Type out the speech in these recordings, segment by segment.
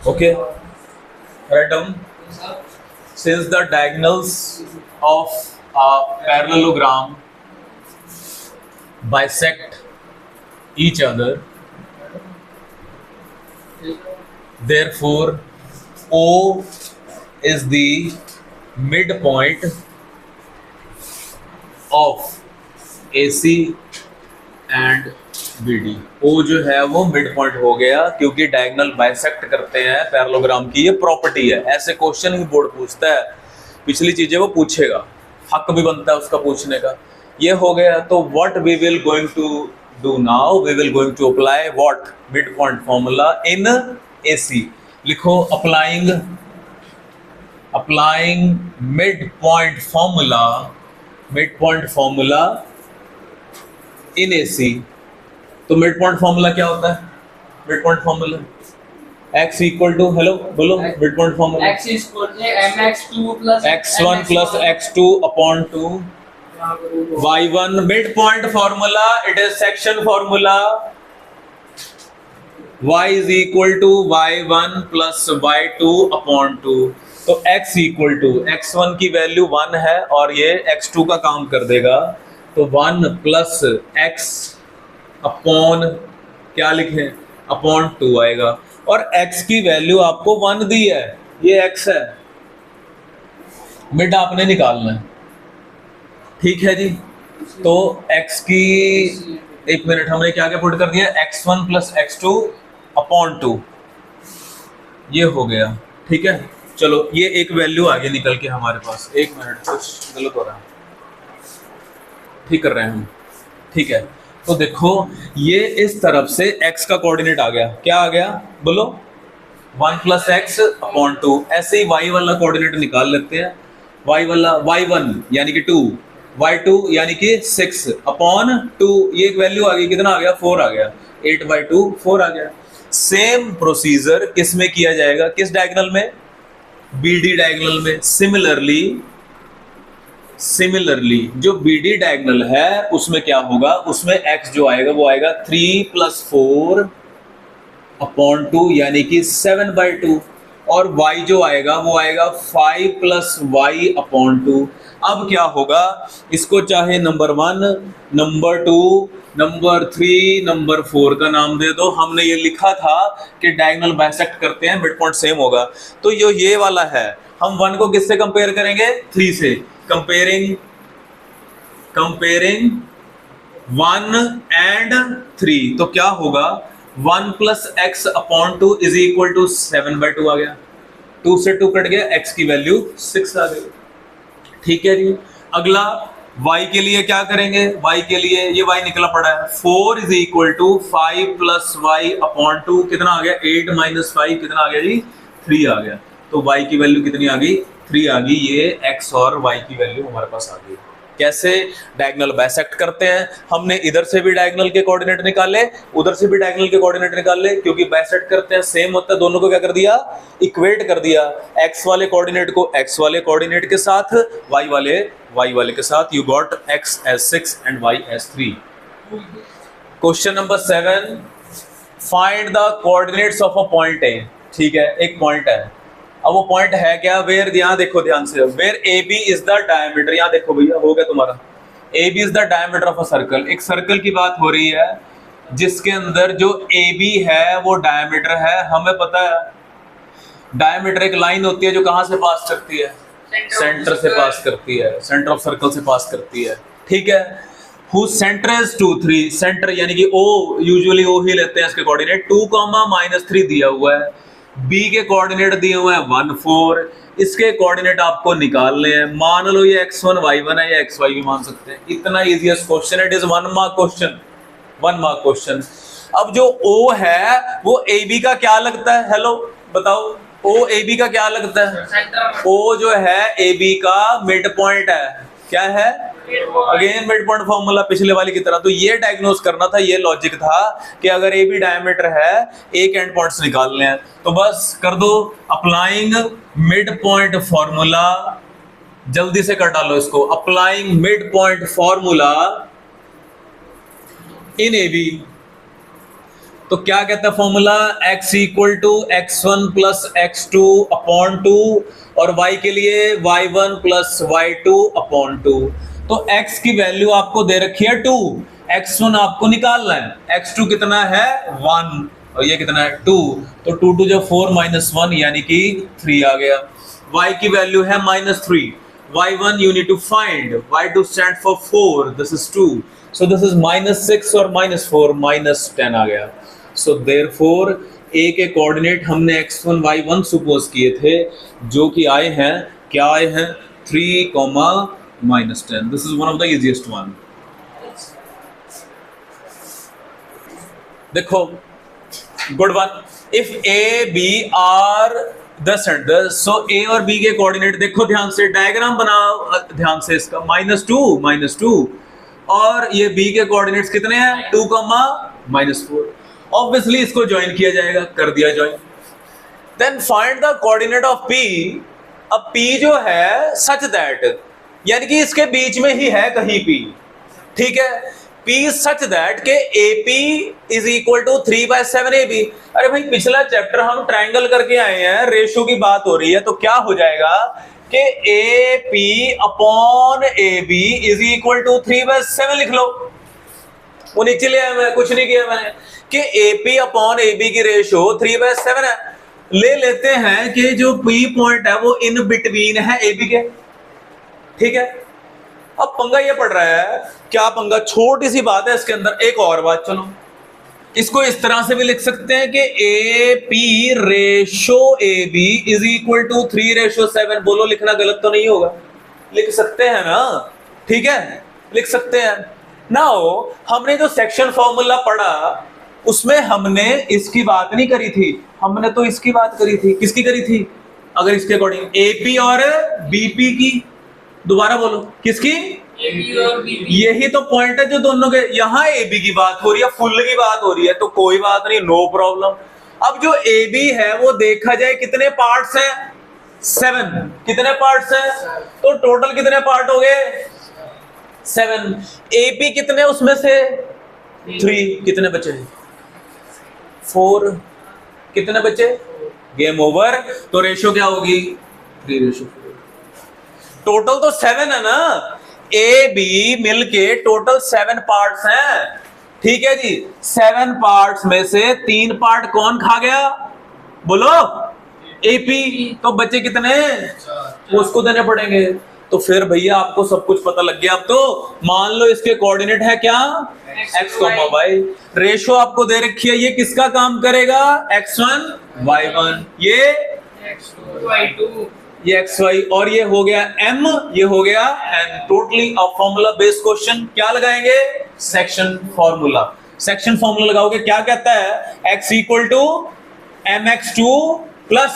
Okay, write down. Since the diagonals of a parallelogram bisect each other, therefore O is the midpoint of AC and BD। O जो है वो mid point हो गया क्योंकि diagonal bisect करते हैं parallelogram की, ये प्रॉपर्टी है। ऐसे क्वेश्चन ही बोर्ड पूछता है, पिछली चीजें वो पूछेगा, हक भी बनता है उसका पूछने का। ये हो गया। तो what we will going to do now, we will going to apply what mid point formula in AC। लिखो applying mid point formula in AC। तो मिड पॉइंट फॉर्मूला क्या होता है? Mid point formula x equal to, hello बोलो, mid point formula x equal to mx2 plus x1 plus x2 upon 2 y1। Mid point formula, it is section formula. y is equal to y1 plus y2 upon 2। तो x equal to, x1 की value 1 है और ये x2 का काम कर देगा, तो 1 प्लस x अपॉन क्या लिखें, अपॉन 2 आएगा। और x की वैल्यू आपको 1 दी है, ये x है, मिड आपने निकालना है, ठीक है जी। तो x की, एक मिनट, हमने क्या क्या पुट कर दिया, x1 प्लस x2 अपॉन 2, ये हो गया, ठीक है। चलो ये एक वैल्यू आगे निकल के हमारे पास, एक मिनट, कुछ गलत हो रहा है, ठीक कर रहे हैं हम, ठीक है। तो देखो ये इस तरफ से x का कोऑर्डिनेट आ गया, क्या आ गया बोलो, 1 प्लस एक्स अपॉन 2। ऐसे ही y वाला कोऑर्डिनेट निकाल लेते हैं, y वाला y1 यानी कि 2, y2 यानी कि 6 अपॉन 2, ये एक वैल्यू आ गई, कितना आ गया, 4 आ गया, 8/2 4 आ गया। सेम प्रोसीजर किस में किया जाएगा, किस डायगोनल में, BD डायगोनल में। सिमिलरली जो BD डायगोनल है उसमें क्या होगा, उसमें x जो आएगा वो आएगा 3 प्लस 4 अपॉन 2 यानी कि 7/2, और y जो आएगा वो आएगा 5 प्लस y अपॉन 2। अब क्या होगा, इसको चाहे नंबर 1, नंबर 2, नंबर 3, नंबर 4 का नाम दे दो। हमने ये लिखा था कि डायगोनल बाइसेक्ट करते हैं, मिड पॉइंट सेम होगा। तो ये वाला है, हम 1 को किससे कंपेयर करेंगे, 3 से। कंपेयरिंग 1 एंड 3, तो क्या होगा, 1 plus x upon 2 is equal to 7/2 आ गया, 2 से 2 कट गया, x की वैल्यू 6 आ गई, ठीक है जी। अगला y के लिए क्या करेंगे, y के लिए ये y निकला पड़ा है, 4 is equal to 5 plus y upon 2, कितना आ गया, 8 माइनस 5 कितना आ गया जी, 3 आ गया। तो y की वैल्यू कितनी आ गई, 3 आ गई। ये x और y की वैल्यू हमारे पास आ गई। कैसे डायगोनल बाइसेक्ट करते हैं, हमने इधर से भी डायगोनल के कोऑर्डिनेट निकाले, उधर से भी डायगोनल के कोऑर्डिनेट निकाले, क्योंकि बाइसेक्ट करते हैं सेम होता है, दोनों को क्या कर दिया, इक्वेट कर दिया, x वाले कोऑर्डिनेट को x वाले कोऑर्डिनेट के साथ, y वाले के साथ। You got x as 6 and y as 3। Question number 7, find the coordinates of a point A। ठीक है, एक पॉइंट है, अब वो पॉइंट है क्या, वेयर, यहाँ देखो ध्यान से, where AB is the diameter, यहाँ देखो भैया हो गया तुम्हारा, AB is the diameter of a circle. एक सर्कल की बात हो रही है जिसके अंदर जो AB है वो डायमीटर है। हमें पता है डायमीटर एक लाइन होती है जो कहाँ से पास करती है, सेंटर से पास करती है, सेंटर ऑफ सर्कल से पास करती है, ठीक है। Whose center is 2, 3, सेंटर यानी कि O, यूजुअली O ही लेते हैं इसके कोऑर्डिनेट, 2, -3 दिया हुआ है। B के कोऑर्डिनेट दिए हुए हैं 1, 4, इसके कोऑर्डिनेट आपको निकालने हैं। मान लो ये x1 y1 है, या xy भी मान सकते हैं। इतना easiest question, it is 1 mark question. अब जो O है वो AB का क्या लगता है, हेलो बताओ, O AB का क्या लगता है, O जो है AB का मिड पॉइंट है, क्या है, अगेन मिड पॉइंट फॉर्मूला पिछले वाली की तरह। तो ये डायग्नोज करना था, ये लॉजिक था कि अगर ए बी डायमीटर है, एक एंड पॉइंट्स निकालने हैं, तो बस कर दो अप्लाइंग मिड पॉइंट फॉर्मूला, जल्दी से कर डालो इसको, applying mid point formula in A B. तो क्या कहता है formula, x equal to x1 plus x2 upon 2 और y के लिए y1 प्लस y2 अपॉन 2। तो x की वैल्यू आपको दे रखी है 2, x1 आपको निकालना है, x2 कितना है 1 और ये कितना है 2, तो 2 2 जो 4 माइनस 1 यानी कि 3 आ गया। y की वैल्यू है -3, y1 you need to find, y2 stand for 4, this is 2, so this is -6 और -4 -10 आ गया। So therefore a के कोऑर्डिनेट हमने x1 y1 सपोज किए थे जो कि आए हैं, क्या आए हैं 3, -10। This is one of the easiest one। देखो good one, if a b are the center, so a और b के कोऑर्डिनेट देखो ध्यान से, डायग्राम बनाओ ध्यान से इसका, -2 और ये b के कोऑर्डिनेट्स कितने हैं 2, -4। ऑब्वियसली इसको ज्वाइन किया जाएगा, कर दिया join. Then find the coordinate of p। अब p जो है सच दैट, यानी कि इसके बीच में ही है कहीं p, ठीक है, p सच दैट के AP is equal to 3/7 AB। अरे भाई पिछला चैप्टर हम ट्रायंगल करके आए हैं, रेशो की बात हो रही है, तो क्या हो जाएगा कि AP upon AB is equal to 3/7 लिख लो। वो नीचे ले आया, मैं कुछ नहीं किया मैंने, कि AP अपॉन AB की रेशो 3/7 है। ले लेते हैं कि जो P पॉइंट है वो इन बिटवीन है AB के, ठीक है। अब पंगा ये पड़ रहा है, क्या पंगा, छोटी सी बात है इसके अंदर, एक और बात, चलो इसको इस तरह से भी लिख सकते हैं कि AP ratio AB is equal to 3/7। बोलो लिखना गलत तो नहीं होगा, लिख सकते हैं ना, ठीक है, लिख सकते हैं। नाउ हमने जो सेक्शन फॉर्मूला पढ़ा उसमें हमने इसकी बात नहीं करी थी, हमने तो इसकी बात करी थी। किसकी करी थी, अगर इसके अकॉर्डिंग AP और BP की, दोबारा बोलो किसकी, AB और BP। यही तो पॉइंट है जो दोनों के, यहाँ AB की बात हो रही है, फुल की बात हो रही है, तो कोई बात नहीं, नो प्रॉब्लम। अब जो AB है वो देखा जाए कितने पार्ट्स हैं, 7। कितने पार्ट्स हैं, तो टोटल कितने पार्ट हो गए 7। AP कितने उसमें से 3, कितने बचे 4, कितने बचे, गेम ओवर। तो रेशो क्या होगी 3/4। टोटल तो 7 है ना, ए बी मिलके टोटल 7 पार्ट्स हैं, ठीक है जी। 7 पार्ट्स में से 3 पार्ट कौन खा गया, बोलो एपी, तो बचे कितने, उसको देने पड़ेंगे। तो फिर भैया आपको सब कुछ पता लग गया। अब तो मान लो इसके कोऑर्डिनेट है क्या, x, y। रेशो आपको दे रखी है, ये किसका काम करेगा, x1 y1, ये x2 y2, ये xy, और ये हो गया m, ये हो गया n। Totally a formula based question. क्या लगाएंगे, सेक्शन फॉर्मूला। सेक्शन फॉर्मूला लगाओगे, क्या कहता है, x equal to mx2 plus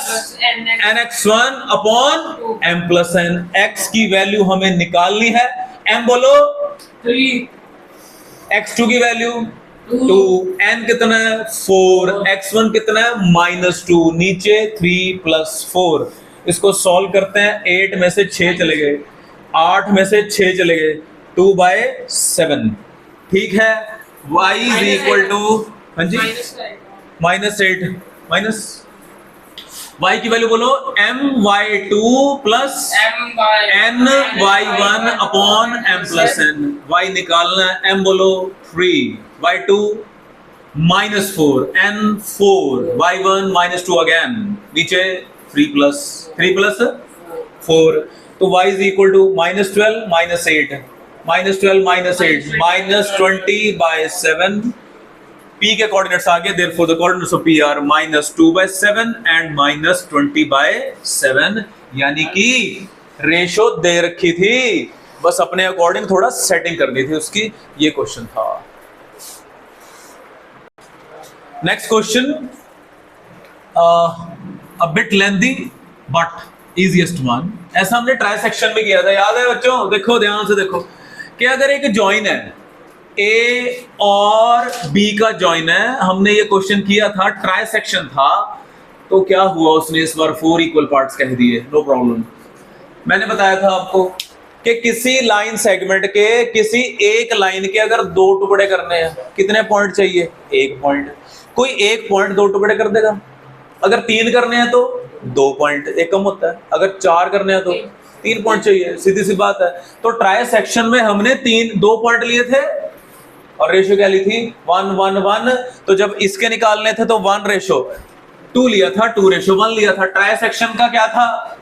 nx1 upon m plus n। x की वैल्यू हमें निकालनी है, m बोलो 3, x2 की वैल्यू 2, n कितना है 4, x1 कितना है -2, नीचे 3 + 4। इसको सॉल्व करते हैं, 8 में से 6 चले गए, 8 में से 6 चले गए, 2/7, ठीक है। y इज इक्वल टू, हाँ जी, -8 माइनस y की वैल्यू बोलो my2 plus ny1 upon m plus n। y निकालना है, m बोलो 3, y2 -4, n 4, y1 -2 अगेन, नीचे 3 + 4। तो y is equal to -12 -8, -20/7। p के कोऑर्डिनेट्स आ गए, therefore the coordinates of p are -2/7 and -20/7। यानी कि रेशो दे रखी थी, बस अपने अकॉर्डिंग थोड़ा सेटिंग करनी थी उसकी। ये क्वेश्चन था। Next question a bit lengthy but easiest one. ऐसा हमने ट्राई सेक्शन में किया था, याद है बच्चों, देखो ध्यान से देखो कि अगर एक जॉइन है, ए और बी का जॉइन है, हमने ये क्वेश्चन किया था, ट्राई सेक्शन था, तो क्या हुआ, उसने इस बार 4 इक्वल पार्ट्स कह दिए, नो प्रॉब्लम। मैंने बताया था आपको कि किसी लाइन सेगमेंट के किसी एक लाइन के अगर दो टुकड़े करने हैं, कितने पॉइंट चाहिए? एक पॉइंट। कोई एक पॉइंट दो टुकड़े कर देगा। अगर 3 करने हैं तो 2 पॉइंट, एक कम होता है। अगर 4 करने हैं तो 3 पॉइंट चाहिए, सीधी सी बात है। तो ट्राई सेक्शन में हमने 2 पॉइंट लिए थे और रेशियो क्या ली थी? 1 1 1। तो जब इसके निकालने थे तो 1:2 लिया था, 2:1 लिया था। ट्राई सेक्शन का क्या था?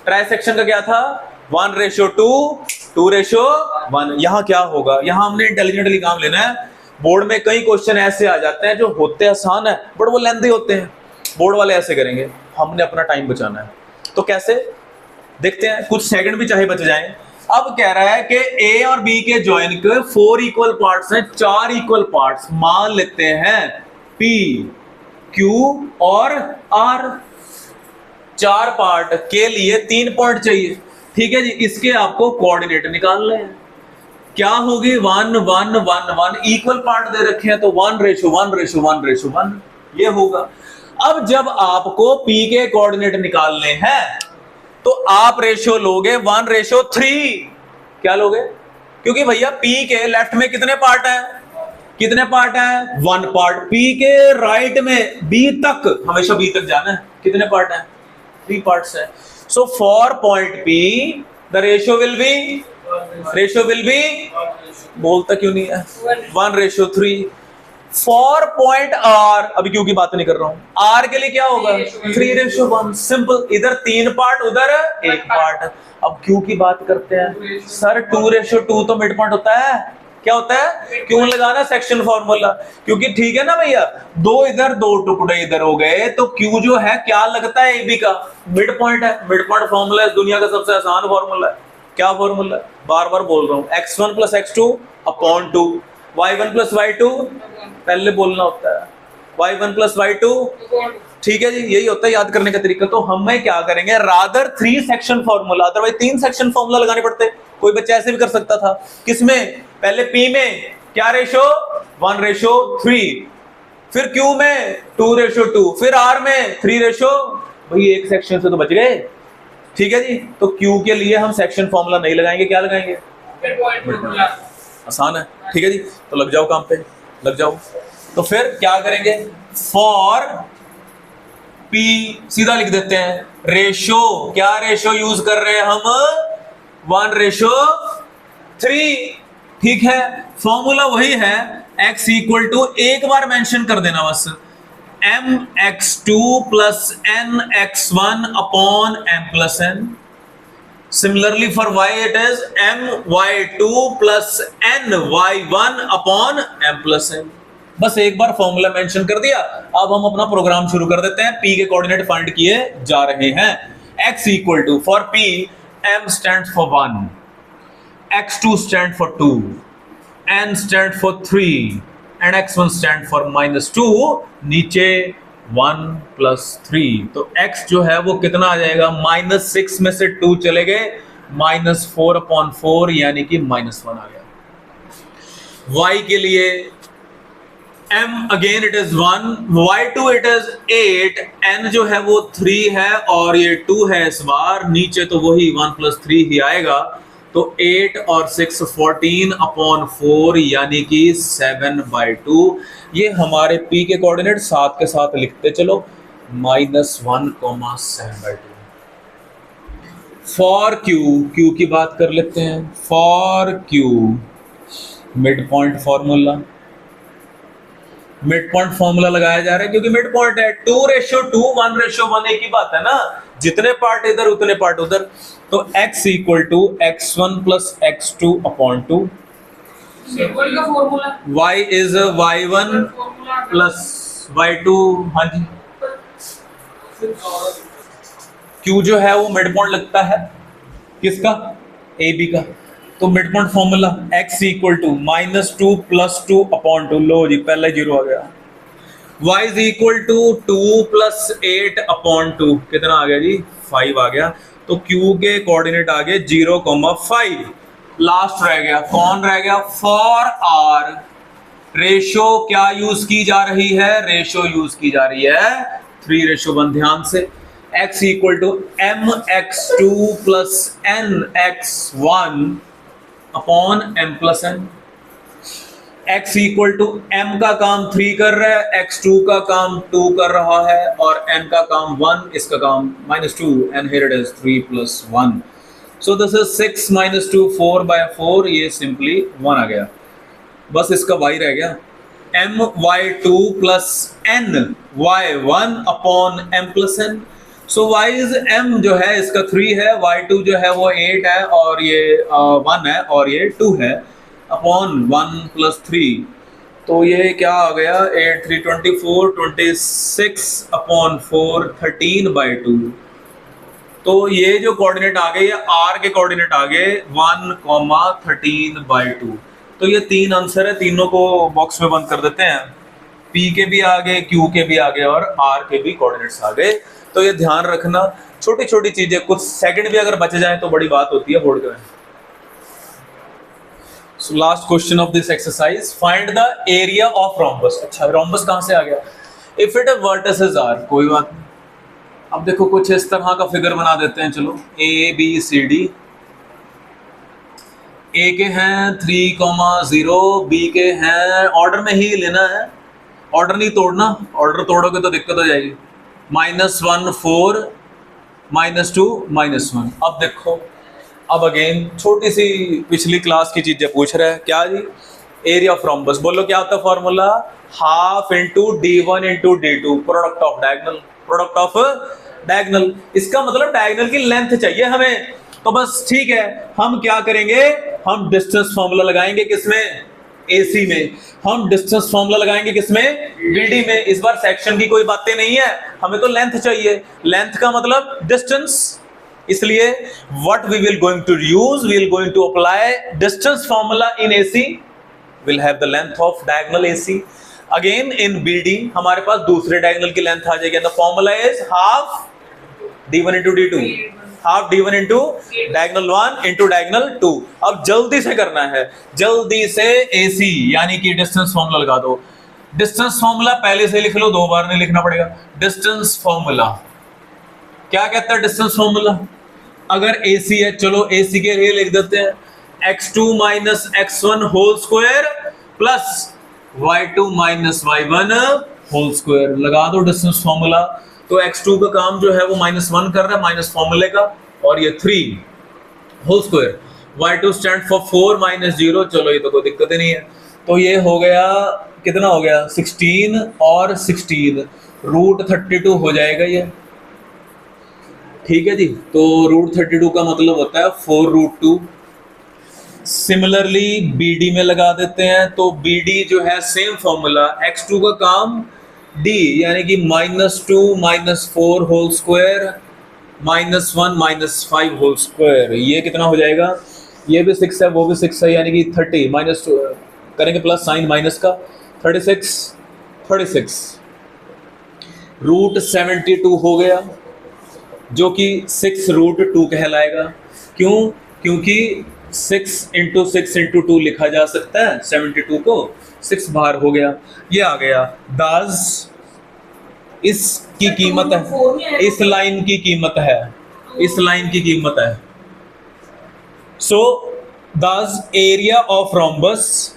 ट्राई सेक्शन का क्या था? 1:2, 2:1। यहां क्या होगा? यहां हमने इंटेलिजेंटली काम लेना है। बोर्ड में कई क्वेश्चन ऐसे आ जाते हैं जो होते आसान है बट वो लेंथी होते हैं। बोर्ड वाले ऐसे करेंगे, हमने अपना टाइम बचाना है। तो कैसे देखते हैं, कुछ सेकंड भी चाहे बच जाएं। अब कह रहा है कि ए और बी के जॉइन के 4 इक्वल पार्ट्स हैं, 4 इक्वल पार्ट्स मान लेते हैं पी, क्यू और आर। 4 पार्ट के लिए 3 पॉइंट चाहिए, ठीक है जी। इसके आपको कोऑर्डिनेट निकालने हैं। क्या होगी? 1 1 1 1। इक्वल पार्ट दे रखे हैं तो 1:1:1:1 ये होगा। अब जब आपको P के कोऑर्डिनेट निकालने हैं तो आप रेशियो लोगे 1:3। क्या लोगे? क्योंकि भैया P के लेफ्ट में कितने पार्ट हैं? कितने पार्ट हैं? 1 पार्ट। P के राइट में B तक, हमेशा B तक जाना है, कितने पार्ट हैं? 3 पार्ट्स हैं। So for point P the ratio will be बोलता क्यों नहीं है? 1:3। फॉर पॉइंट R, अभी क्यों की बात नहीं कर रहा हूं, R के लिए क्या होगा? 3:1। सिंपल, इधर 3 पार्ट उधर 1 पार्ट। अब क्यों की बात करते हैं सर? 2:2 तो मिड पॉइंट होता है। क्या होता है? क्यों लगाना सेक्शन फॉर्मूला? क्योंकि ठीक है ना भैया, 2 इधर 2 टुकड़े इधर हो गए तो क्यू जो है क्या लगता है? AB का मिड पॉइंट है। मिड पॉइंट फॉर्मूला दुनिया का सबसे आसान फॉर्मूला है। क्या फॉर्मूला? बार बार बोल रहा हूं, x1 + x2/2, y1 + y2 पहले बोलना होता है, y1 + y2। ठीक है जी, यही होता है याद करने का तरीका। तो हमें क्या करेंगे? Rather 3 section formula, otherwise 3 section formula लगाने पड़ते। कोई बच्चा ऐसे भी कर सकता था। किसमें? पहले P में क्या रेशो? 1:3, फिर Q में 2:2, फिर R में 3:। भाई एक सेक्शन से तो बच गए। ठीक है जी। तो Q के लिए हम सेक्शन फॉर्मूला नहीं लगाएंगे, क्या लगाएंगे? आसान है। ठीक है जी, तो लग जाओ काम पे, लग जाओ। तो फिर क्या करेंगे? फॉर P सीधा लिख देते हैं, रेशो, क्या रेशो यूज कर रहे हैं हम? 1:3। ठीक है, फॉर्मूला वही है, x = एक बार मेंशन कर देना बस, mx2 + nx1/m + n। Similarly for y it is my2 + ny1/m + n। बस एक बार फॉर्मूला मेंशन कर दिया। अब हम अपना प्रोग्राम शुरू कर देते हैं। P के कोऑर्डिनेट फाइंड किए जा रहे हैं। x = for P, m stands for 1, x2 stands for 2, n stands for 3 and x1 stands for -2। नीचे 1 + 3, तो x जो है वो कितना आ जाएगा? -6 में से 2 चले गए, -4/4 यानी कि -1 आ गया। y के लिए m again it is 1, y2 it is 8, n जो है वो 3 है और ये 2 है इस बार। नीचे तो वही 1 + 3 ही आएगा। तो 8 और 6 14/4 यानी कि 7/2। ये हमारे P के कोऑर्डिनेट साथ के साथ लिखते चलो, -1,7/2। फॉर Q की बात कर लेते हैं। For Q mid point formula, mid point formula लगाया जा रहा है क्योंकि मिड पॉइंट है। 2:2, 1:1 एक ही बात है ना, जितने पार्ट इधर उतने पार्ट उधर। तो x = x1 + x2/2, y is y1 + y2। हाँ जी, Q जो है वो मिड पॉइंट लगता है किसका? AB का। तो मिड पॉइंट फॉर्मूला x = -2 + 2/2। लो जी, पहले 0 आ गया। y = 2 + 8/2, कितना आ गया जी? 5 आ गया। तो Q के कोऑर्डिनेट आ गए 0,5। लास्ट रह गया, कौन रह गया? फॉर R रेशो क्या यूज की जा रही है? रेशो यूज की जा रही है 3:1। ध्यान से, x equal to mx2 plus nx1 upon m plus n। x equal to m का काम 3 कर रहा है, x2 का काम 2 कर रहा है, और n का काम 1, इसका काम -2, and here it is 3 plus 1। So this is 6 minus 2, 4 by 4, ये simply 1 आ गया, बस इसका y रह गया my2 plus ny1 upon m plus n। So y is m जो है इसका 3 है, y2 जो है वो 8 है, और ये 1 है, और ये 2 है, अपॉन 1 plus 3। तो ये क्या आ गया 8 3 24, 26 अपॉन 4 13 by 2। तो ये जो कोऑर्डिनेट आ गए, ये r के कोऑर्डिनेट आ गए 1, 13 by 2। तो ये 3 आंसर है, तीनों को बॉक्स में बंद कर देते हैं। p के भी आ गए, q के भी आ गए, और r के भी कोऑर्डिनेट्स आ गए। तो ये ध्यान रखना, छोटी छोटी चीजें, कुछ सेकंड भी अगर बच जाए तो बड़ी बात होती है बोर्ड में। So last question of this exercise, find the area of rhombus। अच्छा, rhombus कहाँ से आ गया? If it vertices are, कोई बात नहीं। अब देखो कुछ इस तरह का फिगर बना देते हैं, चलो A B C D। A के हैं 3,0, B के हैं, ऑर्डर में ही लेना है, ऑर्डर नहीं तोड़ना, ऑर्डर तोड़ोगे तो दिक्कत हो जाएगी। -1 4, -2 -1। अब देखो, अब अगेन छोटी सी पिछली क्लास की चीजें पूछ रहा है, क्या जी? Area of rhombus. बोलो क्या होता है formula? Half into d1 into d2, product of diagonal, product of diagonal. इसका मतलब डायगोनल की लेंथ चाहिए हमें, तो बस ठीक है, हम क्या करेंगे, हम डिस्टेंस फॉर्मूला लगाएंगे, किसमें? AC में। हम डिस्टेंस फॉर्मूला लगाएंगे किसमें? BD में। इस बार सेक्शन की कोई बातें नहीं है, हमें तो लेंथ चाहिए, लेंथ का मतलब डिस्टेंस। इसलिए what we will going to use, we will going to apply distance formula in AC, will have the length of diagonal AC। again in BD हमारे पास दूसरे diagonal की लेंथ आ जाएगी, the formula is half d1 into d2, half d1 into diagonal 1 into diagonal 2। अब जल्दी से करना है, जल्दी से AC यानी कि डिस्टेंस फॉर्मूला लगा दो। डिस्टेंस फॉर्मूला पहले से लिख लो, 2 बार नहीं लिखना पड़ेगा। डिस्टेंस फॉर्मूला क्या कहता है? डिस्टेंस फॉर्मूला अगर AC है, चलो AC के लिए लिख देते हैं x2 minus x1 whole square plus y2 minus y1 whole square. लगा दो डिस्टेंस फॉर्मूला। तो x2 का काम जो है वो -1 कर रहा है, माइनस फॉर्मूले का, और ये 3 whole square. y2 stand for 4 minus 0, चलो ये तो कोई दिक्कत ही नहीं है। तो ये हो गया, कितना हो गया? 16 और 16, रूट 32 हो जाएगा ये, ठीक है जी। तो रूट 32 का मतलब होता है 4√2। सिमिलरली BD में लगा देते हैं, तो BD जो है सेम फॉर्मूला, x2 का काम D यानी कि -2 -4 होल स्क्वायर -1 -5 होल स्क्वायर। ये कितना हो जाएगा? ये भी 6 है, वो भी 6 है, यानी कि 30 -2 करेंगे प्लस साइन माइनस का, 36 रूट 72 हो गया, जो कि 6√2 कहलाएगा। क्यों? क्योंकि 6 × 6 × 2 लिखा जा सकता है, 72 को 6 बार हो गया, ये आ गया। दास इसकी कीमत है, इस लाइन की कीमत है, इस लाइन की कीमत है। So thus area of rhombus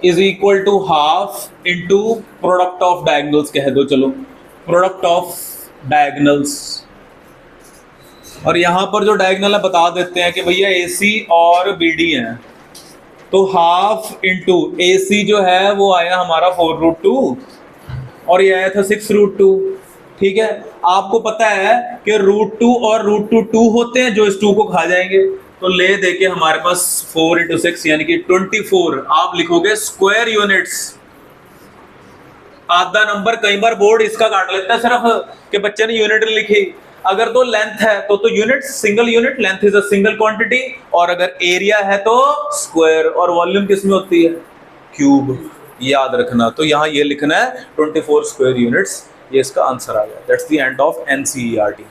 is equal to half into product of diagonals कह दो, चलो प्रोडक्ट ऑफ डायगोनल्स। और यहां पर जो डायगोनल है बता देते हैं कि भैया AC और BD है, तो हाफ इंटू AC जो है वो आया हमारा 4√2 और ये आया था 6√2, ठीक है। आपको पता है कि √2 और √2 होते हैं जो इस 2 को खा जाएंगे, तो ले दे के हमारे पास 4 × 6 यानी कि 24 आप लिखोगे स्क्वायर यूनिट्स। आधा नंबर कई बार बोर्ड इसका काट लेता है सिर्फ कि बच्चे ने यूनिट लिखी। अगर तो लेंथ है तो unit, single unit, length is a single quantity, और अगर एरिया है तो स्क्वायर, और वॉल्यूम किसमें होती है? क्यूब, याद रखना। तो यहाँ ये लिखना है 24 स्क्वायर यूनिट्स, ये इसका आंसर आ गया। That's the end of NCERT।